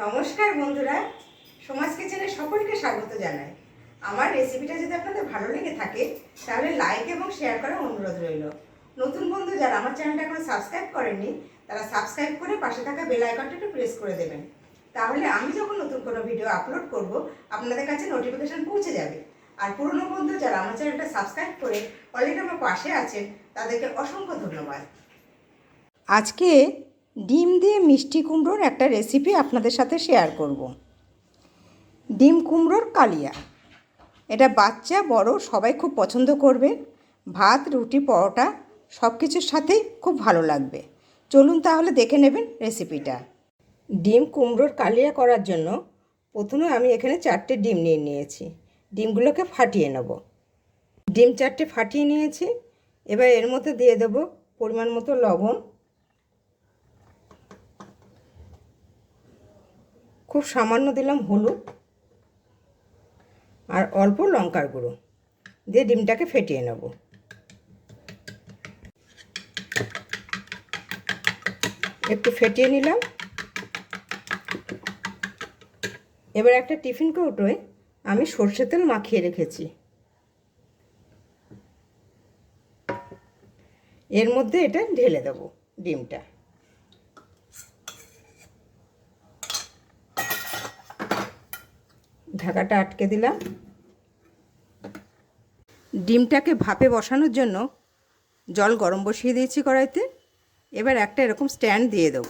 নমস্কার বন্ধুরা, সমাজ কিচেনে সকলকে স্বাগত জানাই। আমার রেসিপিটা যদি আপনাদের ভালো লেগে থাকে তাহলে লাইক এবং শেয়ার করার অনুরোধ রইল। নতুন বন্ধু যারা আমার চ্যানেলটা এখনো সাবস্ক্রাইব করেননি তারা সাবস্ক্রাইব করে পাশে থাকা বেল আইকনটা একটু প্রেস করে দেবেন। তাহলে আমি যখন নতুন কোনো ভিডিও আপলোড করব আপনাদের কাছে নোটিফিকেশন পৌঁছে যাবে। আর পুরনো বন্ধু যারা আমার চ্যানেলটা সাবস্ক্রাইব করে অলরেডি আমার পাশে আছেন তাদেরকে অসংখ্য ধন্যবাদ। আজকে ডিম দিয়ে মিষ্টি কুমড়োর একটা রেসিপি আপনাদের সাথে শেয়ার করব। ডিম কুমড়োর কালিয়া, এটা বাচ্চা বড় সবাই খুব পছন্দ করবে। ভাত, রুটি, পরোটা সব কিছুর সাথেই খুব ভালো লাগবে। চলুন তাহলে দেখে নেবেন রেসিপিটা। ডিম কুমড়োর কালিয়া করার জন্য প্রথমে আমি এখানে 4টে ডিম নিয়ে নিয়েছি। ডিমগুলোকে ফাটিয়ে নেব। ডিম 4টে ফাটিয়ে নিয়েছি। এবার এর মধ্যে দিয়ে দেব পরিমাণ মতো লবণ, খুব সামান্য দিলাম হলুদ, আর অল্প লঙ্কার গুঁড়ো দিয়ে ডিমটাকে ফেটিয়ে নেব। একটু ফেটিয়ে নিলাম। এবার একটা টিফিন কৌটোয় আমি সর্ষের তেল মাখিয়ে রেখেছি। এর মধ্যে এটা ঢেলে দেব ডিমটা। ঢাকাটা আটকে দিলাম। ডিমটাকে ভাপে বসানোর জন্য জল গরম বসিয়ে দিয়েছি কড়াইতে। এবার একটা এরকম স্ট্যান্ড দিয়ে দেব।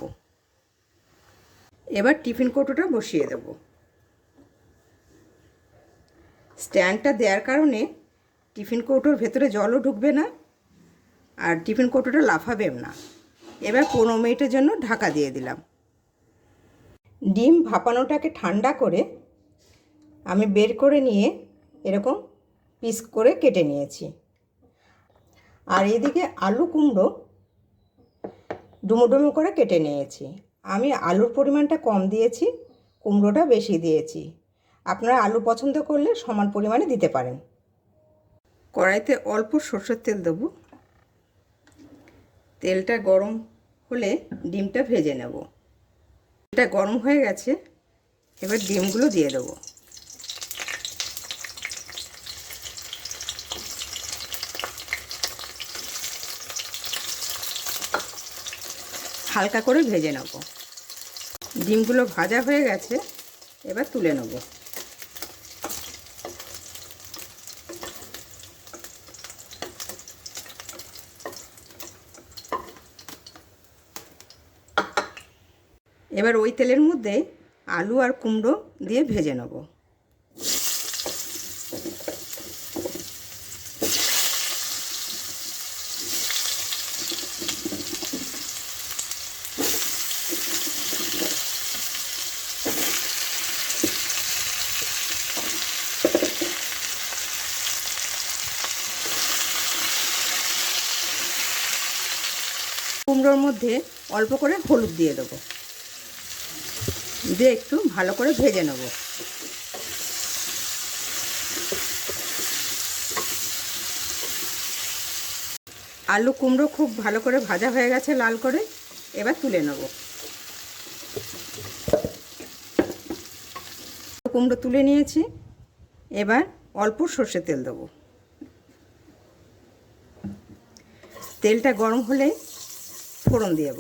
এবার টিফিন কৌটোটা বসিয়ে দেব। স্ট্যান্ডটা দেওয়ার কারণে টিফিন কৌটোর ভেতরে জলও ঢুকবে না আর টিফিন কৌটোটা লাফাবেও না। এবার 15 মিনিটের জন্য ঢাকা দিয়ে দিলাম। ডিম ভাপানোটাকে ঠান্ডা করে আমি বের করে নিয়ে এরকম পিস করে কেটে নিয়েছি। আর এদিকে আলু কুমড়ো ডুমো ডুমো করে কেটে নিয়েছি। আমি আলুর পরিমাণটা কম দিয়েছি, কুমড়োটা বেশি দিয়েছি। আপনারা আলু পছন্দ করলে সমান পরিমাণে দিতে পারেন। কড়াইতে অল্প সরষের তেল দেব। তেলটা গরম হলে ডিমটা ভেজে নেব। এটা গরম হয়ে গেছে। এবার ডিমগুলো দিয়ে দেবো। হালকা করে ভেজে নেব। ডিমগুলো ভাজা হয়ে গেছে। এবার তুলে নেব। এবার ওই তেলের মধ্যে আলু আর কুমড়ো দিয়ে ভেজে নেব। কুমড়োর মধ্যে অল্প করে হলুদ দিয়ে দেবো, দিয়ে একটু ভালো করে ভেজে নেব। আলু কুমড়ো খুব ভালো করে ভাজা হয়ে গেছে লাল করে। এবার তুলে নেব। কুমড়ো তুলে নিয়েছি। এবার অল্প সর্ষের তেল দেব। তেলটা গরম হলে ফোড়ন দেব।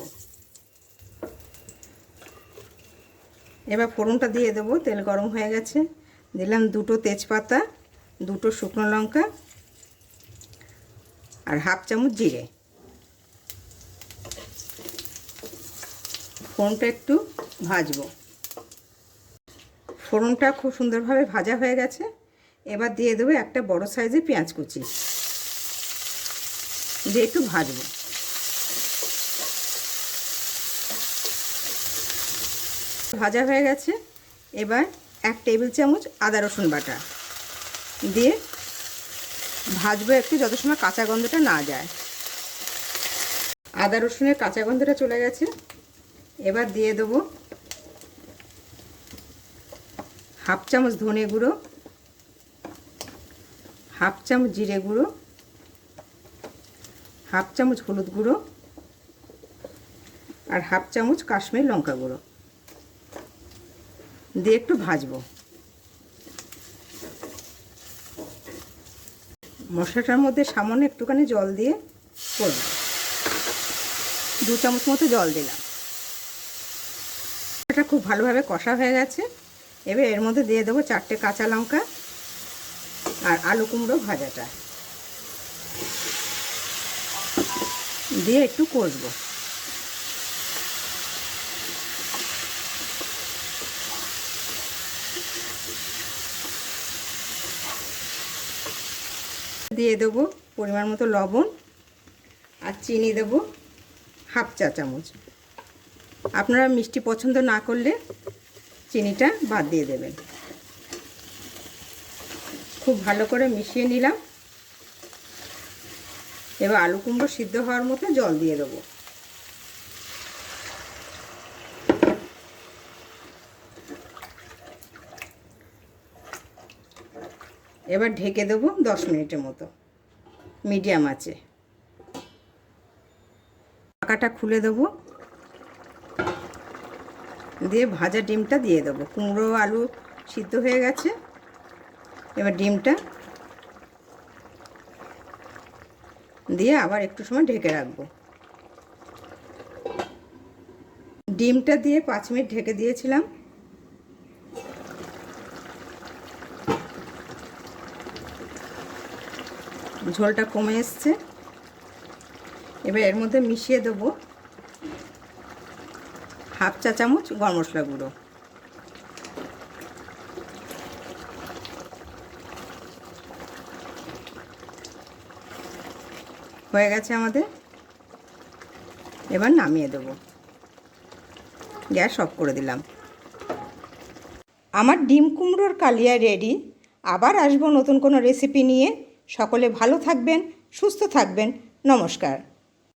এবার ফোড়নটা দিয়ে দেবো। তেল গরম হয়ে গেছে। দিলাম 2টো তেজপাতা, 2টো শুকনো লঙ্কা আর হাফ চামচ জিরে। ফোড়নটা একটু ভাজবো। ফোড়নটা খুব সুন্দরভাবে ভাজা হয়ে গেছে। এবার দিয়ে দেবো একটা বড় সাইজের পেঁয়াজ কুচি, দিয়ে একটু ভাজবো। ভাজা হয়ে গেছে। এবার 1 টেবিল চামচ আদা রসুন বাটা দিয়ে ভাজবো একটু, যত সময় কাঁচা গন্ধটা না যায়। আদা রসুনের কাঁচা গন্ধটা চলে গেছে। এবার দিয়ে দেবো হাফ চামচ ধনে গুঁড়ো, হাফ চামচ জিরে গুঁড়ো, হাফ চামচ হলুদ গুঁড়ো আর হাফ চামচ কাশ্মীর লঙ্কা গুঁড়ো। দিয়ে একটু ভাজবো। মশলাটার মধ্যে সামান্য একটুখানি জল দিয়ে করব, 2 চামচ মতো জল দিলাম। এটা খুব ভালোভাবে কষা হয়ে গেছে। এবার এর মধ্যে দিয়ে দেবো 4টে কাঁচা লঙ্কা আর আলু কুমড়ো ভাজাটা দিয়ে একটু কষবো। দিয়ে দেবো পরিমাণ মতো লবণ আর চিনি দেবো 1/2 চা চামচ। আপনারা মিষ্টি পছন্দ না করলে চিনিটা বাদ দিয়ে দেবেন। খুব ভালো করে মিশিয়ে নিলাম। এবার আলু কুমড়ো সিদ্ধ হওয়ার মতো জল দিয়ে দেবো। এবার ঢেকে দেবো 10 মিনিটের মতো মিডিয়াম আঁচে। ঢাকাটা খুলে দেবো, দিয়ে ভাজা ডিমটা দিয়ে দেবো। কুমড়ো আলু সিদ্ধ হয়ে গেছে। এবার ডিমটা দিয়ে আবার একটু সময় ঢেকে রাখবো। ডিমটা দিয়ে 5 মিনিট ঢেকে দিয়েছিলাম। ঝোলটা কমে এসছে। এবার এর মধ্যে মিশিয়ে দেবো 1/2 চা চামচ গরম মশলা গুঁড়ো। হয়ে গেছে আমাদের। এবার নামিয়ে দেবো, গ্যাস অফ করে দিলাম। আমার ডিম কুমড়োর কালিয়া রেডি। আবার আসবো নতুন কোনো রেসিপি নিয়ে। সকলে ভালো থাকবেন, সুস্থ থাকবেন। নমস্কার।